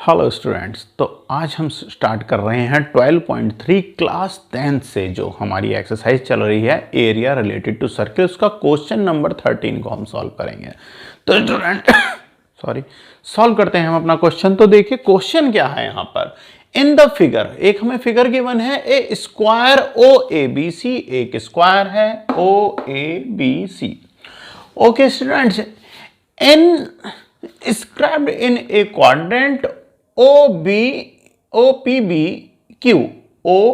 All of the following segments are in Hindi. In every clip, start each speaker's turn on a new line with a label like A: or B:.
A: हेलो स्टूडेंट्स, तो आज हम स्टार्ट कर रहे हैं 12.3 क्लास 10 से जो हमारी एक्सरसाइज चल रही है एरिया रिलेटेड टू सर्किल, उसका क्वेश्चन नंबर 13 को हम सॉल्व करेंगे। तो स्टूडेंट सॉल्व करते हैं हम अपना क्वेश्चन। तो देखिए क्वेश्चन क्या है यहाँ पर। इन द फिगर, एक हमें फिगर गिवन है, ए स्क्वायर ओ ए बी सी, एक स्क्वायर है O A B C. Okay students, inscribed in a quadrant O P B Q, O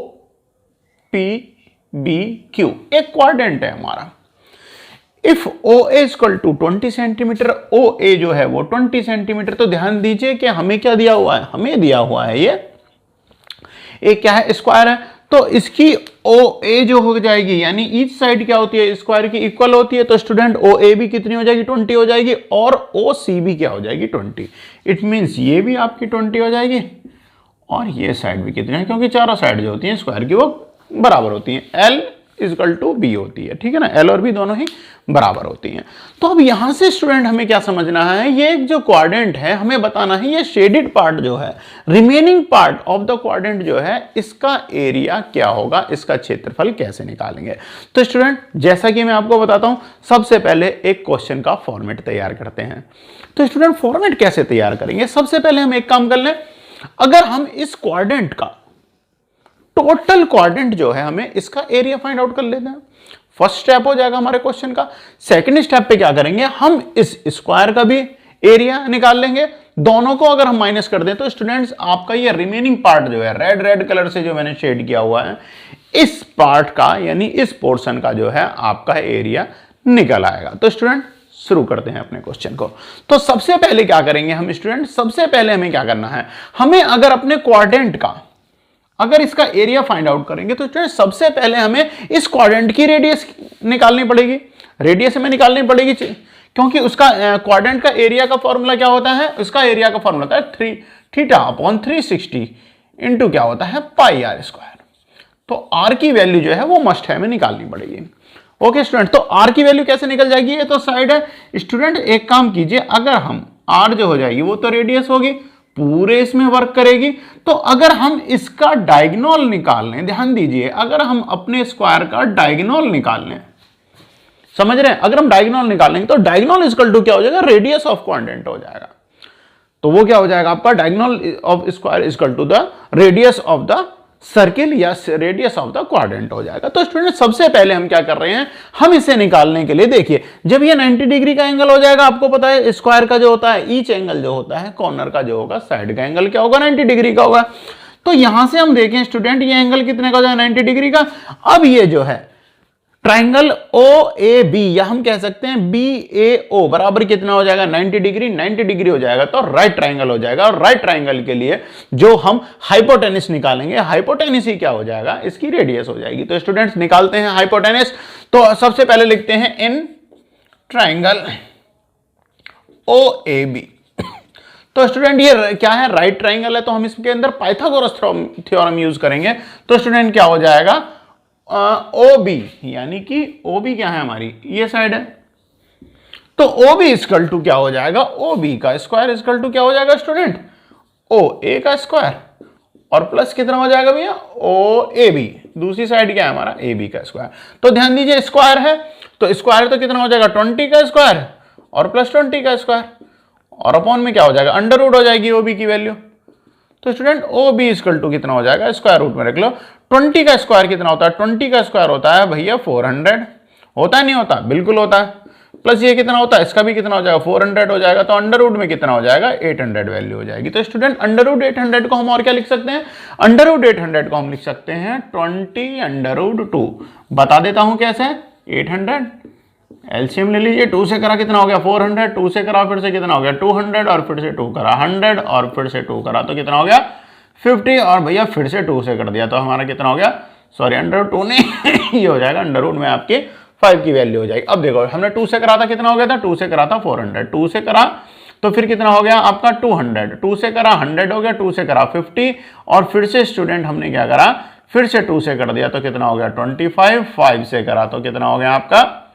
A: P B Q एक क्वाड्रेंट है हमारा। If O A equal to 20 centimetre, O A जो है वो 20 सेंटीमीटर। तो ध्यान दीजिए कि हमें क्या दिया हुआ है, हमें दिया हुआ है ये क्या है, स्क्वायर है। तो इसकी ओ ए जो हो जाएगी, यानी ईच साइड क्या होती है, स्क्वायर की इक्वल होती है। तो स्टूडेंट ओ ए भी कितनी हो जाएगी, 20 हो जाएगी, और ओ सी भी क्या हो जाएगी, 20। इट मीन्स ये भी आपकी 20 हो जाएगी और ये साइड भी कितनी है, क्योंकि चारों साइड जो होती हैं स्क्वायर की वो बराबर होती हैं। एल इक्वल टू बी होती है, ठीक है ना, एल और बी दोनों ही बराबर होती हैं। तो अब यहां से स्टूडेंट हमें क्या समझना है, ये जो क्वाड्रेंट है हमें बताना है ये शेडेड पार्ट जो है, remaining part of the quadrant जो है, इसका एरिया क्या होगा, इसका क्षेत्रफल कैसे निकालेंगे। तो स्टूडेंट जैसा कि मैं आपको बताता हूं, सबसे पहले एक क्वेश्चन का फॉर्मेट तैयार करते हैं। तो स्टूडेंट फॉर्मेट कैसे तैयार करेंगे, सबसे पहले हम एक काम कर लें। अगर हम इस क्वाड्रेंट का टोटल क्वाड्रेंट जो है, हमें इसका एरिया फाइंड आउट कर लेते हैं। फर्स्ट स्टेप हो जाएगा हमारे क्वेश्चन का। सेकंड स्टेप पे क्या करेंगे, हम इस स्क्वायर का भी एरिया निकाल लेंगे। दोनों को अगर हम माइनस कर दें तो स्टूडेंट्स आपका ये रिमेनिंग पार्ट जो है, रेड कलर से जो मैंने शेड किया हुआ है, इस पार्ट का यानी इस पोर्शन का जो है आपका एरिया निकल आएगा। तो स्टूडेंट शुरू करते हैं अपने क्वेश्चन को। तो सबसे पहले क्या करेंगे हम स्टूडेंट, सबसे पहले हमें क्या करना है, हमें अगर अपने क्वाड्रेंट का अगर इसका एरिया फाइंड आउट करेंगे तो स्टूडेंट सबसे पहले हमें इस क्वाड्रेंट की रेडियस निकालनी पड़ेगी। रेडियस हमें निकालनी पड़ेगी क्योंकि उसका क्वाड्रेंट का एरिया का फॉर्मूला क्या होता है, उसका एरिया का फॉर्मूला होता है 3 थीटा अपॉन 360 इंटू क्या होता है, पाई आर स्क्वायर। तो आर की वैल्यू जो है वो मस्ट है हमें निकालनी पड़ेगी। ओके स्टूडेंट, तो आर की वैल्यू कैसे निकल जाएगी, ये तो साइड है। स्टूडेंट एक काम कीजिए, अगर हम आर जो हो जाएगी वो तो रेडियस होगी, पूरे इसमें वर्क करेगी। तो अगर हम इसका डायगोनल निकाल लें, ध्यान दीजिए, अगर हम अपने स्क्वायर का डायगोनल निकाल लें, समझ रहे हैं, अगर हम डायगोनल निकालेंगे तो डायगोनल इक्वल टू क्या हो जाएगा, रेडियस ऑफ क्वाड्रेंट हो जाएगा। तो वो क्या हो जाएगा आपका, diagonal of square equal to the radius of the circle या रेडियस ऑफ द क्वाड्रेंट हो जाएगा। तो स्टूडेंट सबसे पहले हम क्या कर रहे हैं, हम इसे निकालने के लिए देखिए, जब ये 90 डिग्री का एंगल हो जाएगा, आपको पता है स्क्वायर का जो होता है, ईच एंगल जो होता है, कॉर्नर का जो होगा, साइड का एंगल क्या होगा, 90 डिग्री का होगा। तो यहां से हम देखें स्टूडेंट, ये एंगल कितने का हो जाएगा, 90 डिग्री का। अब ये जो है ट्राइंगल ओ ए बी, या हम कह सकते हैं बी ए ओ बराबर कितना हो जाएगा, 90 डिग्री। 90 डिग्री हो जाएगा तो राइट ट्राइंगल हो जाएगा, और राइट ट्राइंगल के लिए जो हम हाइपोटेनिस निकालेंगे, हाइपोटेनिस ही क्या हो जाएगा, इसकी रेडियस हो जाएगी। तो स्टूडेंट्स निकालते हैं हाइपोटेनिस। तो सबसे पहले लिखते हैं in triangle O A B. तो स्टूडेंट ये क्या है, राइट ट्राइंगल है, तो हम इसके अंदर पाइथागोरस थ्योरम यूज करेंगे। तो स्टूडेंट क्या हो जाएगा, ओ बी, यानी कि ओ बी क्या है हमारी, ये साइड है। तो ओ बी इक्वल टू क्या हो जाएगा, ओ बी का स्क्वायर इक्वल टू क्या हो जाएगा स्टूडेंट, ओ ए का स्क्वायर, और प्लस कितना हो जाएगा भैया, ओ ए बी, दूसरी साइड क्या है हमारा, ए बी का स्क्वायर। तो ध्यान दीजिए स्क्वायर है, तो स्क्वायर तो कितना हो जाएगा, 20 का स्क्वायर और प्लस 20 का स्क्वायर, और अपॉन में क्या हो जाएगा, अंडर रूट हो जाएगी ओ बी की वैल्यू। तो student O B equal to कितना हो जाएगा, स्क्वायर रूट में रख लो। 20 का स्क्वायर कितना होता है, 20 का स्क्वायर होता है भैया 400, होता है नहीं होता, बिल्कुल होता है। प्लस ये कितना होता है, इसका भी कितना हो जाएगा, 400 हो जाएगा। तो अंडर रूट में कितना हो जाएगा, 800 वैल्यू हो जाएगी। तो स्टूडेंट अंडर रूट 800 को हम और क्या लिख सकते हैं, अंडर रूट 800 को हम लिख सकते हैं 20 अंडर रूट 2। बता देता हूं कैसे, 800 एलसीएम ले लीजिए, 2 से करा कितना हो गया 400, 2 से करा फिर से कितना हो गया 200, और फिर से 2 करा 100, और फिर से 2 करा तो कितना हो गया 50, और भैया फिर से 2 से कर दिया तो हमारा कितना हो गया, सॉरी अंडर रूट 2 नहीं, ये हो जाएगा अंडर रूट में आपके 5 की वैल्यू हो जाएगी। अब देखो हमने 2 से करा था, कितना हो गया था, 2 से करा था 400, 2 से करा तो फिर कितना हो गया आपका 200, 2 से करा 100 हो गया, 2 से करा 50, और फिर से स्टूडेंट हमने क्या करा, फिर से 2 से कर दिया तो कितना हो गया 25, 5 से करा तो कितना हो गया आपका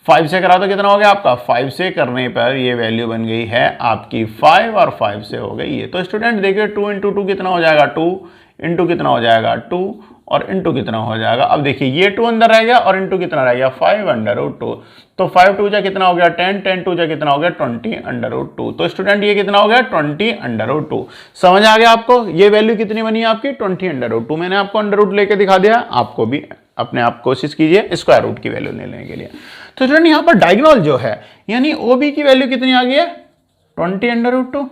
A: 5 से करा तो कितना हो गया आपका, 5 से करने पर ये वैल्यू बन गई है आपकी 5 और 5 से हो गई ये। तो स्टूडेंट देखिए 2 इंटू 2 कितना हो जाएगा 2 इंटू कितना हो जाएगा 2 और इंटू कितना हो जाएगा, अब देखिए ये 2 अंदर रह गया और इंटू कितना रह गया 5/√2। तो 5 2 जा कितना हो गया 10, 10 2 जा कितना हो गया 20/√2। तो स्टूडेंट ये कितना हो गया 20/√2। समझ आ गया आपको, ये वैल्यू कितनी बनी आपकी 20/√2। मैंने आपको अंडर लेके दिखा दिया, आपको भी अपने आप कोशिश कीजिए स्क्वायर रूट की वैल्यू लेने के लिए। तो स्टूडेंट यहाँ पर डायगोनल जो है यानी OB की वैल्यू कितनी आ गई है 20/√2,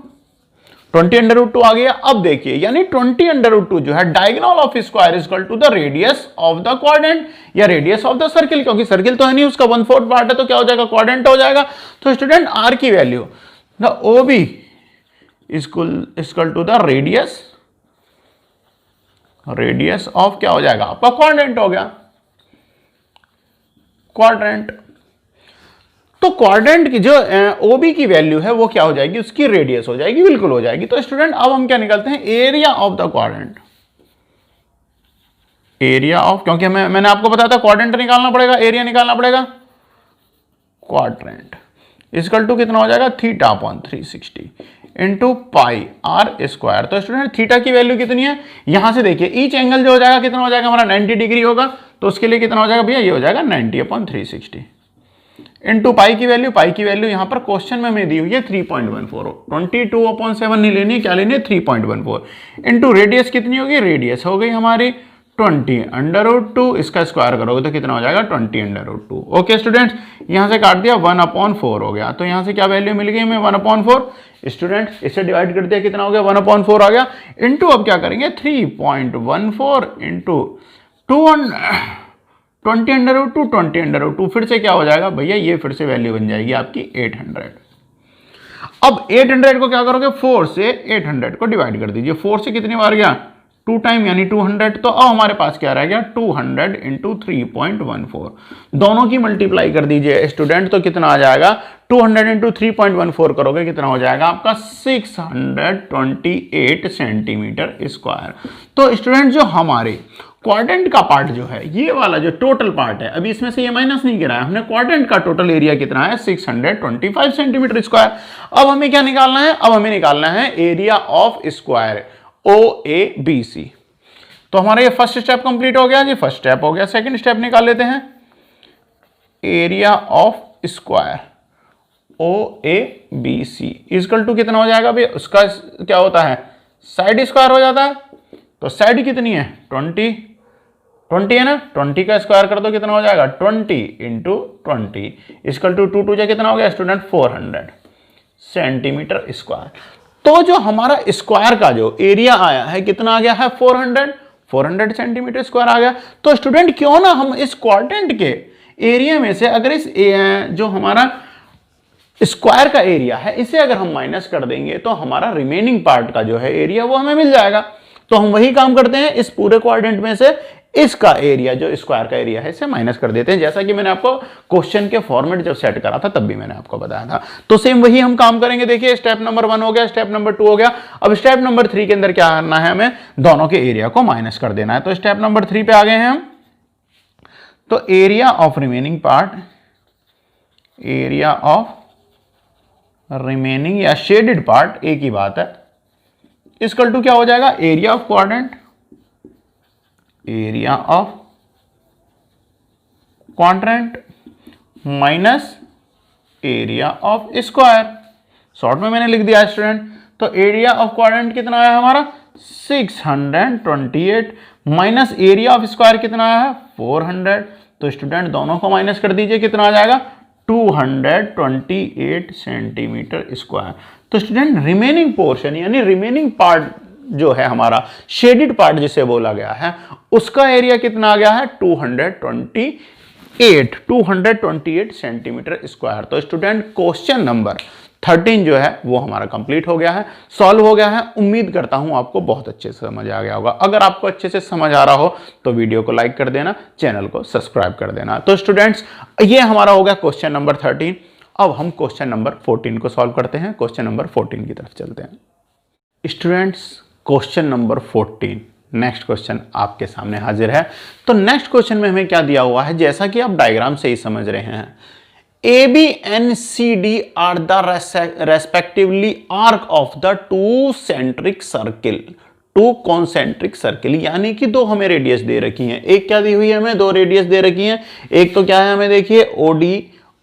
A: 20/√2 आ गया। अब देखिए यानी 20/√2 जो है diagonal of square is equal to the radius of the quadrant या रेडियस ऑफ द सर्किल, क्योंकि सर्किल तो है नहीं, उसका 1/4 पार्ट है तो क्या हो जाएगा क्वाड्रेंट हो जाएगा। तो स्टूडेंट R की value the OB is equal to the radius of क्या हो जाएगा आपका क्वाड्रेंट हो गया, क्वाड्रेंट। तो क्वाड्रेंट की जो OB की वैल्यू है वो क्या हो जाएगी, उसकी रेडियस हो जाएगी, बिल्कुल हो जाएगी। तो स्टूडेंट अब हम क्या निकालते हैं area of the quadrant, area of, क्योंकि मैंने आपको बताया था क्वाड्रेंट निकालना पड़ेगा, एरिया निकालना पड़ेगा, क्वाड्रेंट इक्वल टू कितना हो जाएगा θ/360 इंटू पाई R स्क्वायर। तो स्टूडेंट थीटा की वैल्यू कितनी है, यहां से देखिए ईच एंगल जो हो जाएगा कितना हो जाएगा हमारा 90 डिग्री होगा, तो उसके लिए कितना हो जाएगा भैया, ये हो जाएगा 90/360 इंटू पाई की वैल्यू यहां पर क्वेश्चन में हमें दी हुई है 3.14, 22/7 नहीं लेनी, क्या लेनी है 3.14 इंटू रेडियस कितनी होगी, रेडियस हो गई हमारी 20/√2, इसका स्क्वायर करोगे तो कितना हो जाएगा 20/√2। ओके स्टूडेंट्स, यहां से काट दिया 1/4 हो गया, तो यहां से क्या वैल्यू मिल गई हमें 1/4। स्टूडेंट इसे डिवाइड कर दिया कितना हो गया 1/4 आ गया, इंटू अब क्या करेंगे 3.14 इंटू 20/√2 फिर से क्या हो जाएगा भैया, ये फिर से वैल्यू बन जाएगी आपकी 800। अब 800 को क्या करोगे 4 से 800 को डिवाइड कर दीजिए, 4 से कितनी बार गया 2 टाइम यानी 200। तो अब हमारे पास क्या रह गया 200 इंटू 3.14, दोनों की मल्टीप्लाई कर दीजिए स्टूडेंट, तो कितना आ जाएगा 200 इंटू 3.14 करोगे कितना हो जाएगा आपका 628 सेंटीमीटर स्क्वायर। तो स्टूडेंट जो हमारे क्वाड्रेंट का पार्ट जो है, ये वाला जो टोटल पार्ट है, अभी इसमें से ये माइनस नहीं गिरा है हमने, क्वाड्रेंट का टोटल एरिया कितना है 625 सेंटीमीटर स्क्वायर। अब हमें क्या निकालना है, अब हमें निकालना है एरिया ऑफ स्क्वायर OABC। तो हमारा ये फर्स्ट स्टेप कंप्लीट हो गया जी, फर्स्ट स्टेप हो गया। सेकंड स्टेप निकाल लेते हैं, area of square OABC equal to कितना हो जाएगा भाई, उसका क्या होता है साइड स्क्वायर हो जाता है। तो साइड कितनी है 20 है ना, 20 का स्क्वायर कर दो कितना हो जाएगा 20 इंटू 20 इक्वल टू 2 2 कितना हो गया स्टूडेंट 400 सेंटीमीटर स्क्वायर। तो जो हमारा स्क्वायर का जो एरिया आया है कितना आ गया है 400 सेंटीमीटर स्क्वायर आ गया। तो स्टूडेंट क्यों ना हम इस क्वाड्रेंट के एरिया में से अगर इस जो हमारा स्क्वायर का एरिया है इसे अगर हम माइनस कर देंगे तो हमारा रिमेनिंग पार्ट का जो है एरिया वो हमें मिल जाएगा। तो हम वही काम करते हैं, इस पूरे क्वाड्रेंट में से इसका एरिया जो स्क्वायर का एरिया है इसे माइनस कर देते हैं, जैसा कि मैंने आपको क्वेश्चन के फॉर्मेट जब सेट करा था तब भी मैंने आपको बताया था। तो सेम वही हम काम करेंगे। देखिए स्टेप नंबर 1 हो गया, स्टेप नंबर 2 हो गया। अब स्टेप नंबर 3 के अंदर क्या करना है, हमें दोनों के एरिया को माइनस कर देना है। तो स्टेप नंबर 3 पे आ गए हैं हम। तो area of remaining part, area of remaining या शेडेड पार्ट एक ही बात है, इक्वल टू क्या हो जाएगा area of quadrant, area of quadrant minus area of square. Short में मैंने लिख दिया स्टूडेंट। तो एरिया ऑफ क्वाड्रेंट कितना आया हमारा 628 माइनस एरिया ऑफ स्क्वायर कितना आया है 400। तो स्टूडेंट दोनों को माइनस कर दीजिए, कितना आ जाएगा 228 सेंटीमीटर स्क्वायर। तो स्टूडेंट रिमेनिंग पोर्शन यानी रिमेनिंग पार्ट जो है हमारा शेडेड पार्ट जिसे बोला गया है उसका एरिया कितना आ गया है 228 सेंटीमीटर स्क्वायर। तो स्टूडेंट क्वेश्चन नंबर 13 जो है वो हमारा कंप्लीट हो गया है, सॉल्व हो गया है। उम्मीद करता हूं आपको बहुत अच्छे से समझ आ गया होगा। अगर आपको अच्छे से समझ आ रहा हो तो वीडियो को लाइक कर देना, चैनल को सब्सक्राइब कर देना। तो स्टूडेंट्स ये हमारा हो गया क्वेश्चन नंबर 13। अब हम क्वेश्चन नंबर 14 को सॉल्व करते हैं। क्वेश्चन नंबर 14 की तरफ चलते हैं। Students question number 14 next question आपके सामने हाजिर है। तो नेक्स्ट क्वेश्चन में हमें क्या दिया हुआ है, जैसा कि आप डायग्राम से ही समझ रहे हैं, AB and CD are the respectively arc of the two centric circle, to concentric circle, यानी कि दो हमें रेडियस दे रखी हैं। एक क्या दी हुई है हमें, दो रेडियस दे रखी हैं। एक तो क्या है हमें देखिए OD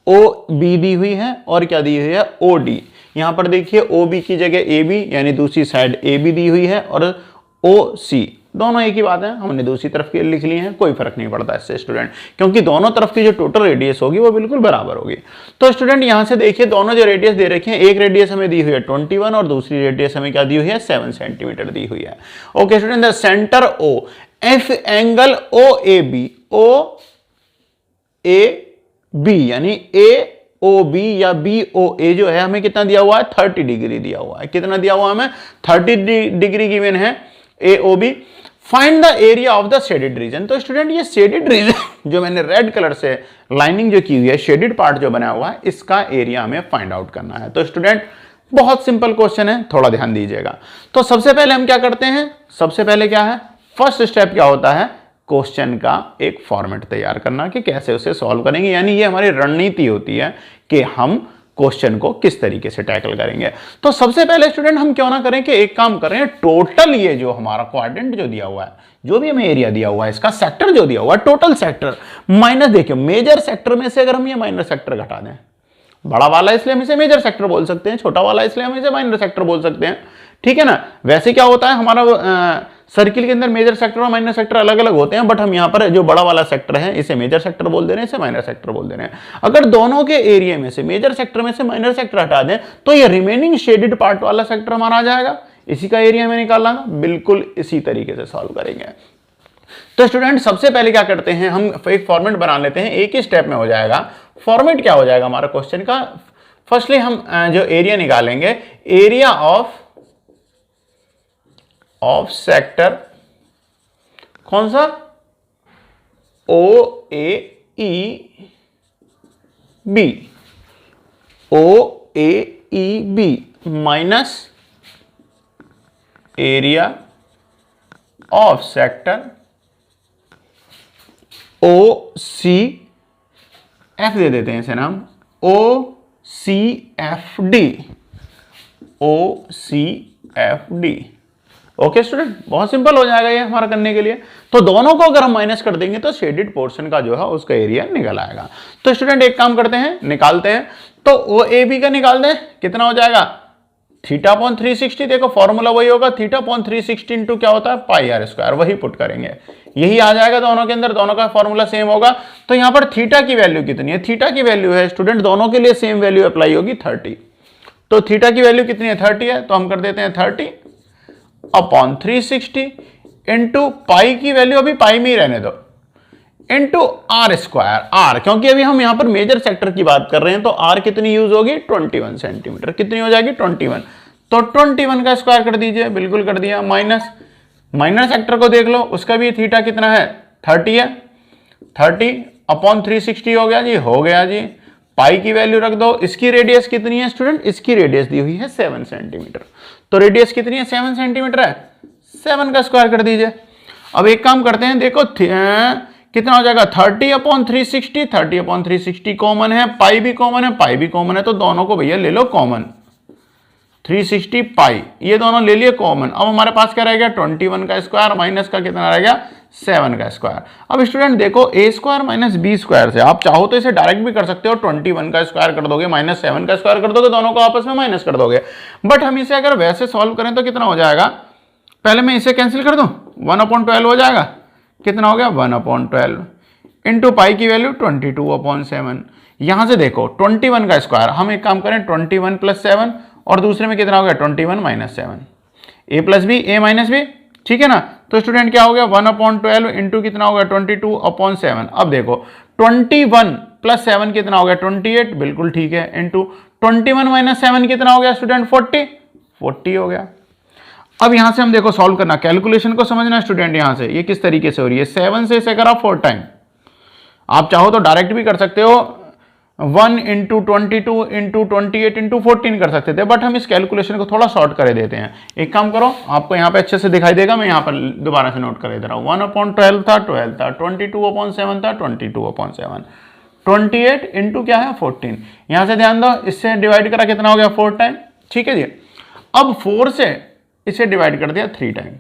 A: OB दी हुई है, और क्या दी हुई है OD। यहां पर देखिए OB की जगह AB यानी दूसरी साइड AB दी हुई है, और OC दोनों एक ही बात है, हमने दूसरी तरफ की लिख ली है, कोई फर्क नहीं पड़ता इससे स्टूडेंट, क्योंकि दोनों तरफ की जो टोटल रेडियस होगी वो बिल्कुल बराबर होगी। तो स्टूडेंट यहां से देखिए दोनों जो रेडियस दे रखे हैं, एक रेडियस हमें दी हुई है 21 और दूसरी रेडियस हमें क्या दी हुई है 7 सेंटीमीटर दी हुई है। Okay student, the centre O F angle OAB OAB यानी AOB या BOA जो है हमें कितना दिया हुआ है 30 डिग्री दिया हुआ है। कितना दिया हुआ है हमें 30 डिग्री गिवन है AOB। Find the area of the shaded region. तो स्टूडेंट ये शेडेड रीजन जो मैंने रेड कलर से लाइनिंग जो की हुई है, शेडेड पार्ट जो बना हुआ है, इसका एरिया हमें फाइंड आउट करना है। तो स्टूडेंट बहुत सिंपल क्वेश्चन है, थोड़ा ध्यान दीजिएगा। तो सबसे पहले हम क्या करते हैं, सबसे पहले क्या है, फर्स्ट स्टेप क्या होता है, क्वेश्चन का एक फॉर्मेट तैयार करना कि कैसे उसे सॉल्व करेंगे, यानी ये हमारी रणनीति होती है कि हम क्वेश्चन को किस तरीके से टैकल करेंगे। तो सबसे पहले स्टूडेंट हम क्यों ना करें कि एक काम करें, टोटल ये जो हमारा क्वाड्रेंट जो दिया हुआ है, जो भी हमें एरिया दिया हुआ है, इसका सेक्टर जो दिया हुआ है, टोटल सेक्टर माइनस, देखिए मेजर सेक्टर में से अगर हम ये माइनर सेक्टर घटा दें, बड़ा वाला इसलिए हम इसे मेजर सेक्टर बोल सकते हैं, छोटा वाला इसलिए हम इसे माइनर सेक्टर बोल सकते हैं, ठीक है ना। वैसे क्या होता है हमारा सर्किल के अंदर मेजर सेक्टर और माइनर सेक्टर अलग अलग होते हैं, बट हम यहां पर जो बड़ा वाला सेक्टर है इसे मेजर सेक्टर बोल दे रहे हैं, इसे माइनर सेक्टर बोल दे रहे हैं। अगर दोनों के एरिया में से मेजर सेक्टर में से माइनर सेक्टर हटा दें तो ये रिमेनिंग शेडेड पार्ट वाला सेक्टर हमारा आ जाएगा, इसी का एरिया हमें निकालना था। बिल्कुल इसी तरीके से सॉल्व करेंगे। तो स्टूडेंट सबसे पहले क्या करते हैं, हम एक फॉर्मेट बना लेते हैं, एक ही स्टेप में हो जाएगा। फॉर्मेट क्या हो जाएगा हमारा क्वेश्चन का, फर्स्टली हम जो एरिया निकालेंगे, एरिया ऑफ सेक्टर कौन सा, OAEB minus area of sector OCF दे देते हैं इसे नाम, OCFD। ओके स्टूडेंट, बहुत सिंपल हो जाएगा ये हमारा करने के लिए। तो दोनों को अगर हम माइनस कर देंगे तो शेडेड पोर्शन का जो है उसका एरिया निकल आएगा। तो स्टूडेंट एक काम करते हैं, निकालते हैं। तो OAB का निकाल दें, कितना हो जाएगा θ/360। देखो फॉर्मूला वही होगा, θ/360 इंटू क्या होता है πr², वही पुट करेंगे, यही आ जाएगा दोनों के अंदर, दोनों का फॉर्मूला सेम होगा। तो यहां पर थीटा की वैल्यू कितनी है, थीटा की वैल्यू है स्टूडेंट, दोनों के लिए सेम वैल्यू अप्लाई होगी 30। तो थीटा की वैल्यू कितनी है 30 है, तो हम कर देते हैं 30/360 इंटू पाई की वैल्यू अभी पाई में ही रहने दो, इंटू r², r क्योंकि अभी हम यहां पर मेजर सेक्टर की बात कर रहे हैं, तो r कितनी यूज होगी 21 सेंटीमीटर, कितनी हो जाएगी 21। तो 21 का स्क्वायर कर दीजिए, बिल्कुल कर दिया, माइनस माइनर सेक्टर को देख लो, उसका भी थीटा कितना है 30 है, 30/360 हो गया जी, हो गया जी। पाई की वैल्यू रख दो, इसकी रेडियस कितनी है स्टूडेंट, इसकी रेडियस दी हुई है 7 सेंटीमीटर, तो रेडियस कितनी है 7 सेंटीमीटर है, 7 का स्क्वायर कर दीजिए। अब एक काम करते हैं, देखो कितना हो जाएगा 30/360, 30/360 कॉमन है, पाई भी कॉमन है, पाई भी कॉमन है, तो दोनों को भैया ले लो कॉमन, 360 पाई, ये दोनों ले लिए कॉमन। अब हमारे पास क्या रह गया 21 का स्क्वायर माइनस का कितना रह गया 7 का स्क्वायर। अब स्टूडेंट देखो a² माइनस b² से आप चाहो तो इसे डायरेक्ट भी कर सकते हो, 21 का स्क्वायर कर दोगे माइनस 7 का स्क्वायर कर दोगे, दोनों को आपस में माइनस कर दोगे। बट हम इसे अगर वैसे सॉल्व करें तो कितना हो जाएगा, पहले मैं इसे कैंसिल कर दूं, 1/12 हो जाएगा, कितना हो गया 1/12 इंटू पाई की वैल्यू 22/7। यहां से देखो 21 का स्क्वायर, हम एक काम करें 21 + 7 और दूसरे में कितना हो गया 21 - 7, a + b a - b, ठीक है ना। तो स्टूडेंट क्या हो गया 1/12 इंटू कितना हो गया 22/7। अब देखो 21 + 7 कितना हो गया 28, बिल्कुल ठीक है, इंटू 21 - 7 कितना हो गया स्टूडेंट 40 हो गया। अब यहां से हम देखो सॉल्व करना, कैलकुलेशन को समझना स्टूडेंट, यहां से ये किस तरीके से हो रही है, 7 से इसे करा 4 टाइम, आप चाहो तो डायरेक्ट भी कर सकते हो, 1 × 22 × 28 × 14 कर सकते थे, बट हम इस कैलकुलेशन को थोड़ा शॉर्ट कर देते हैं। एक काम करो, आपको यहाँ पे अच्छे से दिखाई देगा, मैं यहाँ पर दोबारा से नोट कर दे रहा हूँ, 1/12 था 12 था, 22/7 था 22/7, 28 इंटू क्या है 14। यहां से ध्यान दो, इससे डिवाइड करा कितना हो गया 4 टाइम, ठीक है जी। अब 4 से इसे डिवाइड कर दिया 3 टाइम,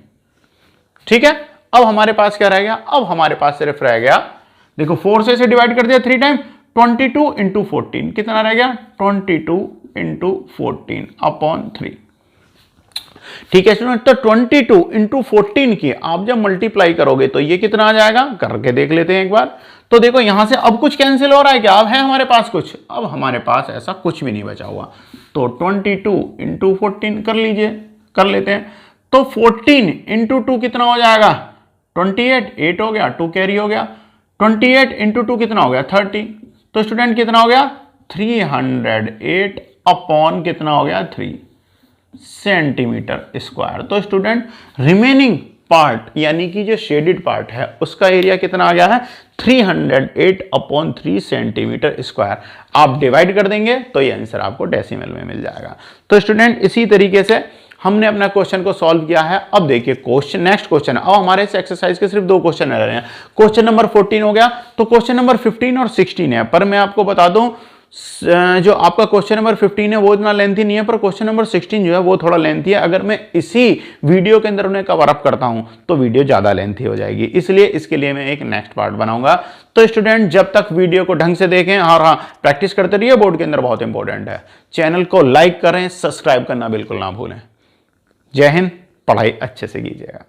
A: ठीक है। अब हमारे पास क्या रह गया, अब हमारे पास सिर्फ रह गया, देखो 4 से इसे डिवाइड कर दिया 3 टाइम, 22 इंटू 14 कितना रह गया 22 इंटू 14 अपॉन 3, ठीक है स्टूडेंट। तो 22 इंटू 14 की आप जब मल्टीप्लाई करोगे तो ये कितना आ जाएगा, करके देख लेते हैं एक बार। तो देखो यहां से अब कुछ कैंसिल हो रहा है क्या, अब है हमारे पास कुछ, अब हमारे पास ऐसा कुछ भी नहीं बचा हुआ। तो 22 इंटू 14 कर लीजिए, कर लेते हैं। तो 14 इंटू 2 कितना हो जाएगा 28, 8 हो गया, 2 कैरी हो गया। 28 इंटू 2 कितना हो गया 30। तो स्टूडेंट कितना हो गया 308 अपॉन कितना हो गया 3 सेंटीमीटर स्क्वायर। तो स्टूडेंट रिमेनिंग पार्ट यानी कि जो शेडेड पार्ट है उसका एरिया कितना आ गया है 308 अपॉन 3 सेंटीमीटर स्क्वायर। आप डिवाइड कर देंगे तो ये आंसर आपको डेसिमल में मिल जाएगा। तो स्टूडेंट इसी तरीके से हमने अपना क्वेश्चन को सॉल्व किया है। अब देखिए क्वेश्चन, नेक्स्ट क्वेश्चन, अब हमारे इस एक्सरसाइज के सिर्फ 2 क्वेश्चन रह रहे हैं। क्वेश्चन नंबर 14 हो गया, तो क्वेश्चन नंबर 15 और 16 है। पर मैं आपको बता दूं जो आपका क्वेश्चन नंबर 15 है वो इतना लेंथी नहीं है, पर क्वेश्चन नंबर 16 जो है वो थोड़ा लेंथी है। अगर मैं इसी वीडियो के अंदर उन्हें कवर अप करता हूं तो वीडियो ज्यादा लेंथी हो जाएगी, इसलिए इसके लिए मैं एक नेक्स्ट पार्ट बनाऊंगा। तो स्टूडेंट जब तक वीडियो को ढंग से देखें और हाँ प्रैक्टिस करते रहिए, बोर्ड के अंदर बहुत इंपॉर्टेंट है। चैनल को लाइक करें, सब्सक्राइब करना बिल्कुल ना भूलें। जय हिंद, पढ़ाई अच्छे से कीजिएगा।